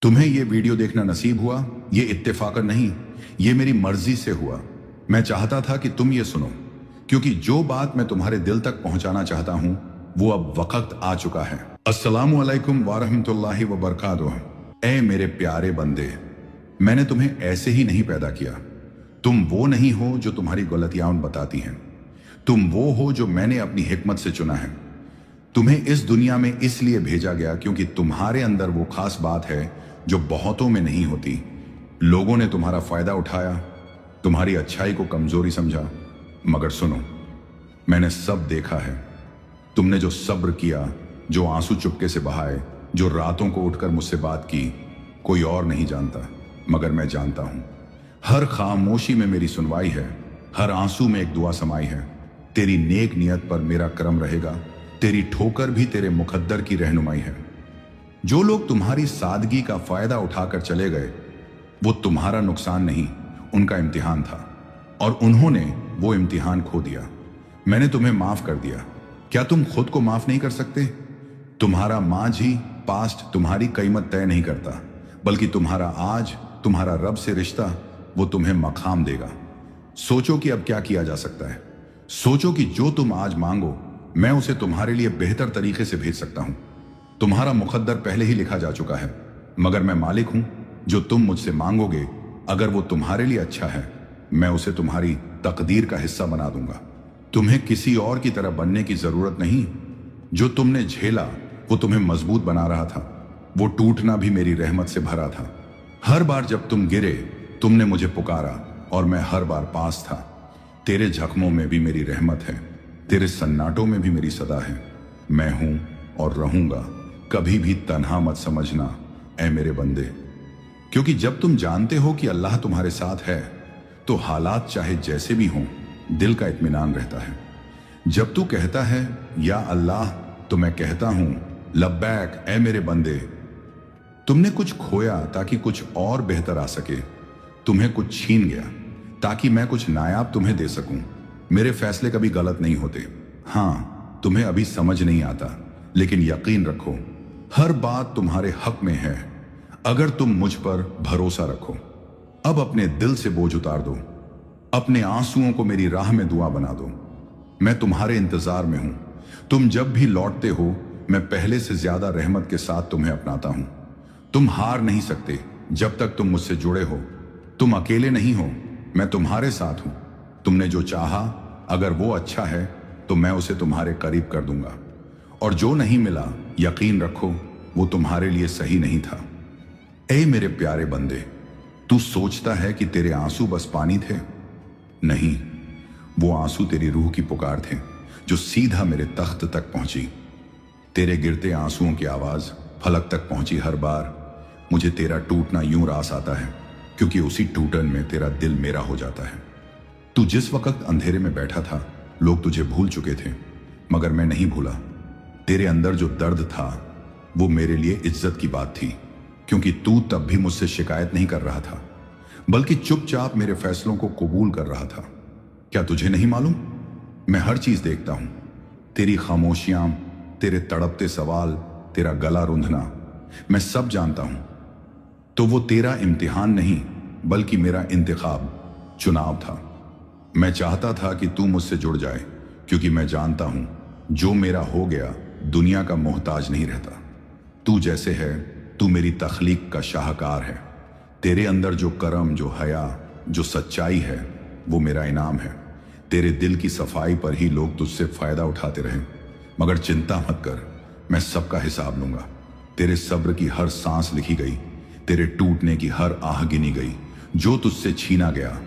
तुम्हें ये वीडियो देखना नसीब हुआ, ये इत्तेफाकन नहीं, ये मेरी मर्जी से हुआ। मैं चाहता था कि तुम ये सुनो, क्योंकि जो बात मैं तुम्हारे दिल तक पहुंचाना चाहता हूं वो अब वक्त आ चुका है। अस्सलामु अलैकुम वारहमतुल्लाहि वबरकातुहू। ऐ मेरे प्यारे बंदे, मैंने तुम्हें ऐसे ही नहीं पैदा किया। तुम वो नहीं हो जो तुम्हारी गलतियां बताती हैं। तुम वो हो जो मैंने अपनी हिकमत से चुना है। तुम्हें इस दुनिया में इसलिए भेजा गया क्योंकि तुम्हारे अंदर वो खास बात है जो बहुतों में नहीं होती। लोगों ने तुम्हारा फायदा उठाया, तुम्हारी अच्छाई को कमजोरी समझा, मगर सुनो, मैंने सब देखा है। तुमने जो सब्र किया, जो आंसू चुपके से बहाए, जो रातों को उठकर मुझसे बात की, कोई और नहीं जानता मगर मैं जानता हूं। हर खामोशी में मेरी सुनवाई है, हर आंसू में एक दुआ समाई है। तेरी नेक नियत पर मेरा करम रहेगा, तेरी ठोकर भी तेरे मुकद्दर की रहनुमाई है। जो लोग तुम्हारी सादगी का फायदा उठाकर चले गए, वो तुम्हारा नुकसान नहीं, उनका इम्तिहान था, और उन्होंने वो इम्तिहान खो दिया। मैंने तुम्हें माफ कर दिया। क्या तुम खुद को माफ नहीं कर सकते? तुम्हारा मांझी पास्ट तुम्हारी कीमत तय नहीं करता, बल्कि तुम्हारा आज, तुम्हारा रब से रिश्ता, वो तुम्हें मकाम देगा। सोचो कि अब क्या किया जा सकता है। सोचो कि जो तुम आज मांगो, मैं उसे तुम्हारे लिए बेहतर तरीके से भेज सकता हूं। तुम्हारा मुकद्दर पहले ही लिखा जा चुका है, मगर मैं मालिक हूं। जो तुम मुझसे मांगोगे, अगर वो तुम्हारे लिए अच्छा है, मैं उसे तुम्हारी तकदीर का हिस्सा बना दूंगा। तुम्हें किसी और की तरह बनने की जरूरत नहीं। जो तुमने झेला वो तुम्हें मजबूत बना रहा था। वो टूटना भी मेरी रहमत से भरा था। हर बार जब तुम गिरे, तुमने मुझे पुकारा और मैं हर बार पास था। तेरे जख्मों में भी मेरी रहमत है, तेरे सन्नाटों में भी मेरी सदा है। मैं हूं और रहूंगा, कभी भी तन्हा मत समझना ऐ मेरे बंदे। क्योंकि जब तुम जानते हो कि अल्लाह तुम्हारे साथ है, तो हालात चाहे जैसे भी हों, दिल का इत्मीनान रहता है। जब तू कहता है या अल्लाह, तो मैं कहता हूं लब्बैक ऐ मेरे बंदे। तुमने कुछ खोया ताकि कुछ और बेहतर आ सके। तुम्हें कुछ छीन गया ताकि मैं कुछ नायाब तुम्हें दे सकूं। मेरे फैसले कभी गलत नहीं होते। हां, तुम्हें अभी समझ नहीं आता, लेकिन यकीन रखो, हर बात तुम्हारे हक में है अगर तुम मुझ पर भरोसा रखो। अब अपने दिल से बोझ उतार दो, अपने आंसुओं को मेरी राह में दुआ बना दो। मैं तुम्हारे इंतजार में हूं। तुम जब भी लौटते हो, मैं पहले से ज्यादा रहमत के साथ तुम्हें अपनाता हूं। तुम हार नहीं सकते जब तक तुम मुझसे जुड़े हो। तुम अकेले नहीं हो, मैं तुम्हारे साथ हूं। तुमने जो चाहा, अगर वो अच्छा है तो मैं उसे तुम्हारे करीब कर दूंगा, और जो नहीं मिला, यकीन रखो वो तुम्हारे लिए सही नहीं था। ऐ मेरे प्यारे बंदे, तू सोचता है कि तेरे आंसू बस पानी थे? नहीं, वो आंसू तेरी रूह की पुकार थे, जो सीधा मेरे तख्त तक पहुंची। तेरे गिरते आंसुओं की आवाज फलक तक पहुंची। हर बार मुझे तेरा टूटना यूं रास आता है, क्योंकि उसी टूटन में तेरा दिल मेरा हो जाता है। तू जिस वक्त अंधेरे में बैठा था, लोग तुझे भूल चुके थे, मगर मैं नहीं भूला। तेरे अंदर जो दर्द था, वो मेरे लिए इज्जत की बात थी, क्योंकि तू तब भी मुझसे शिकायत नहीं कर रहा था, बल्कि चुपचाप मेरे फैसलों को कबूल कर रहा था। क्या तुझे नहीं मालूम? मैं हर चीज देखता हूं, तेरी खामोशियां, तेरे तड़पते सवाल, तेरा गला रुंधना, मैं सब जानता हूं। तो वो तेरा इम्तिहान नहीं, बल्कि मेरा इंतखाब, चुनाव था। मैं चाहता था कि तू मुझसे जुड़ जाए, क्योंकि मैं जानता हूं जो मेरा हो गया दुनिया का मोहताज नहीं रहता। तू जैसे है, तू मेरी तख्लीक का शाहकार है। तेरे अंदर जो करम, जो हया, जो सच्चाई है, वो मेरा इनाम है। तेरे दिल की सफाई पर ही लोग तुझसे फायदा उठाते रहे, मगर चिंता मत कर, मैं सबका हिसाब लूंगा। तेरे सब्र की हर सांस लिखी गई, तेरे टूटने की हर आह गिनी गई। जो तुझसे छीना गया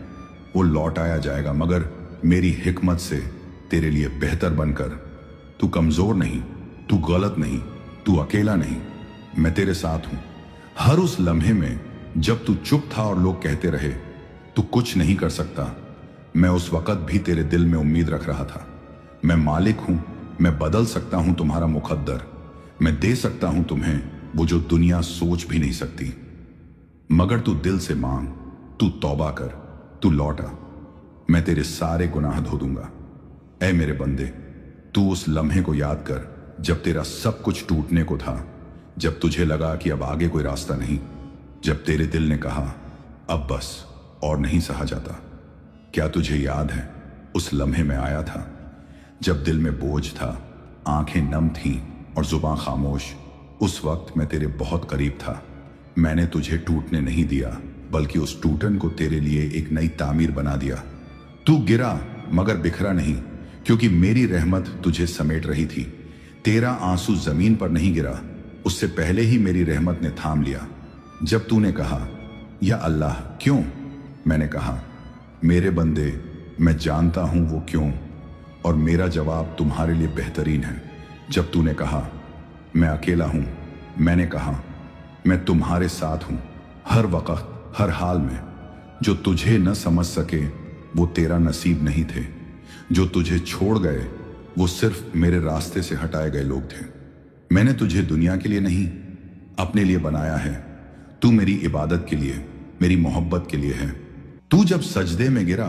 वो लौट आया जाएगा, मगर मेरी हिकमत से तेरे लिए बेहतर बनकर। तू कमजोर नहीं, तू गलत नहीं, तू अकेला नहीं, मैं तेरे साथ हूं। हर उस लम्हे में जब तू चुप था और लोग कहते रहे तू कुछ नहीं कर सकता, मैं उस वक्त भी तेरे दिल में उम्मीद रख रहा था। मैं मालिक हूं, मैं बदल सकता हूं तुम्हारा मुकद्दर। मैं दे सकता हूं तुम्हें वो जो दुनिया सोच भी नहीं सकती। मगर तू दिल से मांग, तू तौबा कर, तू लौटा, मैं तेरे सारे गुनाह धो दूंगा। ऐ मेरे बंदे, तू उस लम्हे को याद कर जब तेरा सब कुछ टूटने को था, जब तुझे लगा कि अब आगे कोई रास्ता नहीं। जब तेरे दिल ने कहा अब बस और नहीं सहा जाता। क्या तुझे याद है उस लम्हे में आया था जब दिल में बोझ था, आंखें नम थीं और जुबां खामोश। उस वक्त मैं तेरे बहुत करीब था। मैंने तुझे टूटने नहीं दिया, बल्कि उस टूटन को तेरे लिए एक नई तामीर बना दिया। तू गिरा मगर बिखरा नहीं, क्योंकि मेरी रहमत तुझे समेट रही थी। तेरा आंसू जमीन पर नहीं गिरा, उससे पहले ही मेरी रहमत ने थाम लिया। जब तूने कहा या अल्लाह क्यों, मैंने कहा मेरे बंदे मैं जानता हूं वो क्यों, और मेरा जवाब तुम्हारे लिए बेहतरीन है। जब तूने कहा मैं अकेला हूं, मैंने कहा मैं तुम्हारे साथ हूं, हर वक्त हर हाल में। जो तुझे न समझ सके वो तेरा नसीब नहीं थे, जो तुझे छोड़ गए वो सिर्फ मेरे रास्ते से हटाए गए लोग थे। मैंने तुझे दुनिया के लिए नहीं अपने लिए बनाया है। तू मेरी इबादत के लिए, मेरी मोहब्बत के लिए है। तू जब सजदे में गिरा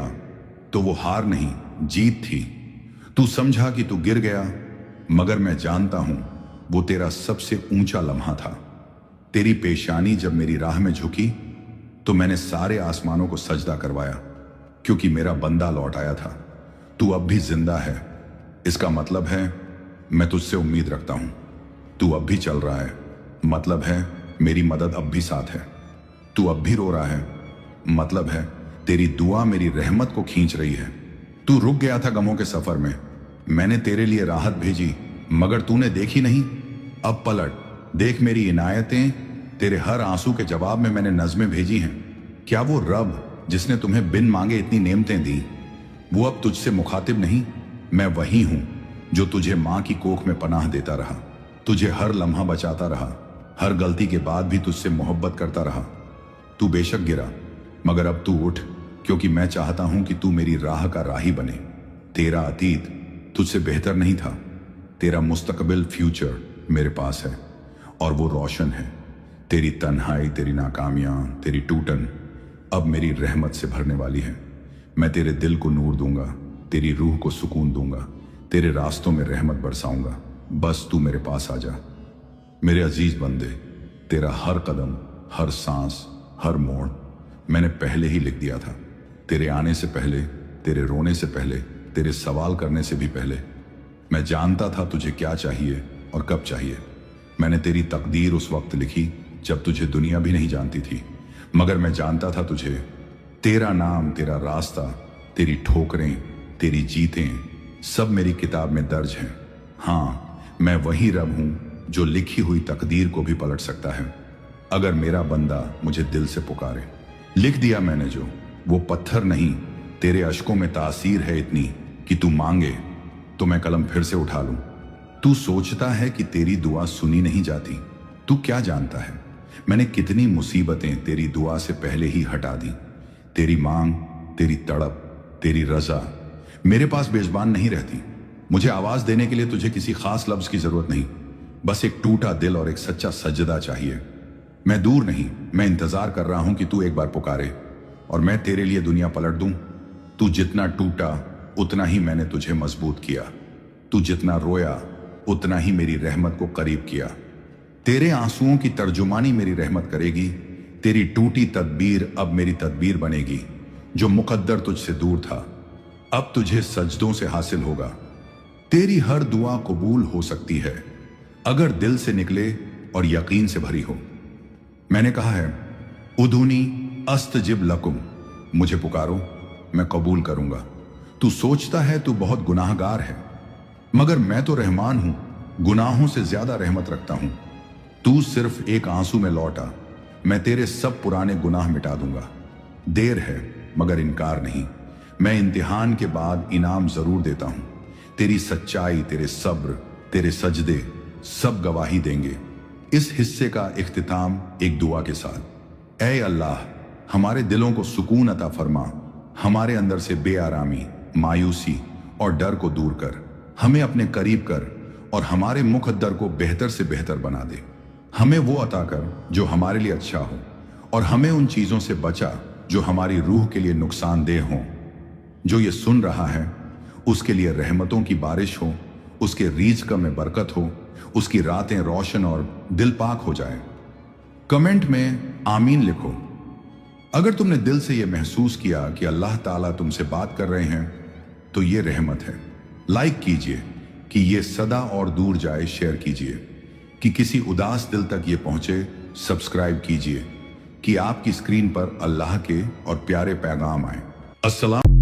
तो वो हार नहीं जीत थी। तू समझा कि तू गिर गया, मगर मैं जानता हूं वो तेरा सबसे ऊंचा लम्हा था। तेरी पेशानी जब मेरी राह में झुकी तो मैंने सारे आसमानों को सजदा करवाया, क्योंकि मेरा बंदा लौट आया था। तू अब भी जिंदा है, इसका मतलब है मैं तुझसे उम्मीद रखता हूं। तू अब भी चल रहा है, मतलब है मेरी मदद अब भी साथ है। तू अब भी रो रहा है, मतलब है तेरी दुआ मेरी रहमत को खींच रही है। तू रुक गया था गमों के सफर में, मैंने तेरे लिए राहत भेजी, मगर तूने देखी नहीं। अब पलट देख मेरी इनायतें, तेरे हर आंसू के जवाब में मैंने नज़में भेजी हैं। क्या वो रब जिसने तुम्हें बिन मांगे इतनी नेमतें दी, वो अब तुझसे मुखातिब नहीं? मैं वही हूं जो तुझे मां की कोख में पनाह देता रहा, तुझे हर लम्हा बचाता रहा, हर गलती के बाद भी तुझसे मोहब्बत करता रहा। तू बेशक गिरा, मगर अब तू उठ, क्योंकि मैं चाहता हूं कि तू मेरी राह का राही बने। तेरा अतीत तुझसे बेहतर नहीं था, तेरा मुस्तकबिल फ्यूचर मेरे पास है, और वो रोशन है। तेरी तन्हाई, तेरी नाकामियां, तेरी टूटन अब मेरी रहमत से भरने वाली है। मैं तेरे दिल को नूर दूंगा, तेरी रूह को सुकून दूंगा, तेरे रास्तों में रहमत बरसाऊंगा। बस तू मेरे पास आ जा। मेरे अजीज बंदे, तेरा हर कदम, हर सांस, हर मोड़ मैंने पहले ही लिख दिया था। तेरे आने से पहले, तेरे रोने से पहले, तेरे सवाल करने से भी पहले। मैं जानता था तुझे क्या चाहिए और कब चाहिए। मैंने तेरी तकदीर उस वक्त लिखी जब तुझे दुनिया भी नहीं जानती थी, मगर मैं जानता था तुझे। तेरा नाम, तेरा रास्ता, तेरी ठोकरें, तेरी जीतें सब मेरी किताब में दर्ज हैं। हाँ, मैं वही रब हूं जो लिखी हुई तकदीर को भी पलट सकता है, अगर मेरा बंदा मुझे दिल से पुकारे। लिख दिया मैंने जो, वो पत्थर नहीं, तेरे अश्कों में तासीर है इतनी कि तू मांगे तो मैं कलम फिर से उठा लूं। तू सोचता है कि तेरी दुआ सुनी नहीं जाती, तू क्या जानता है मैंने कितनी मुसीबतें तेरी दुआ से पहले ही हटा दी। तेरी मांग, तेरी तड़प, तेरी रजा मेरे पास बेज़बान नहीं रहती। मुझे आवाज देने के लिए तुझे किसी खास लफ्ज की जरूरत नहीं, बस एक टूटा दिल और एक सच्चा सजदा चाहिए। मैं दूर नहीं, मैं इंतजार कर रहा हूं कि तू एक बार पुकारे और मैं तेरे लिए दुनिया पलट दूं। तू जितना टूटा उतना ही मैंने तुझे मजबूत किया, तू जितना रोया उतना ही मेरी रहमत को करीब किया। तेरे आंसुओं की तर्जुमानी मेरी रहमत करेगी, तेरी टूटी तदबीर अब मेरी तदबीर बनेगी। जो मुकद्दर तुझसे दूर था अब तुझे सजदों से हासिल होगा। तेरी हर दुआ कबूल हो सकती है अगर दिल से निकले और यकीन से भरी हो। मैंने कहा है उदूनी अस्तजिब लकुम, मुझे पुकारो मैं कबूल करूंगा। तू सोचता है तू बहुत गुनाहगार है, मगर मैं तो रहमान हूं, गुनाहों से ज्यादा रहमत रखता हूं। तू सिर्फ एक आंसू में लौटा, मैं तेरे सब पुराने गुनाह मिटा दूंगा। देर है मगर इनकार नहीं, मैं इम्तिहान के बाद इनाम जरूर देता हूं। तेरी सच्चाई, तेरे सब्र, तेरे सजदे सब गवाही देंगे। इस हिस्से का इख्तिताम एक दुआ के साथ। ऐ अल्लाह, हमारे दिलों को सुकून अता फरमा, हमारे अंदर से बेआरामी, मायूसी और डर को दूर कर, हमें अपने करीब कर और हमारे मुकद्दर को बेहतर से बेहतर बना दे। हमें वो अता कर जो हमारे लिए अच्छा हो, और हमें उन चीजों से बचा जो हमारी रूह के लिए नुकसानदेह हों। जो ये सुन रहा है उसके लिए रहमतों की बारिश हो, उसके रिज़्क़ में बरकत हो, उसकी रातें रोशन और दिल पाक हो जाए। कमेंट में आमीन लिखो। अगर तुमने दिल से यह महसूस किया कि अल्लाह ताला तुमसे बात कर रहे हैं तो ये रहमत है। लाइक कीजिए कि ये सदा और दूर जाए, शेयर कीजिए कि किसी उदास दिल तक ये पहुंचे, सब्सक्राइब कीजिए कि आपकी स्क्रीन पर अल्लाह के और प्यारे पैगाम आए। अस्सलाम।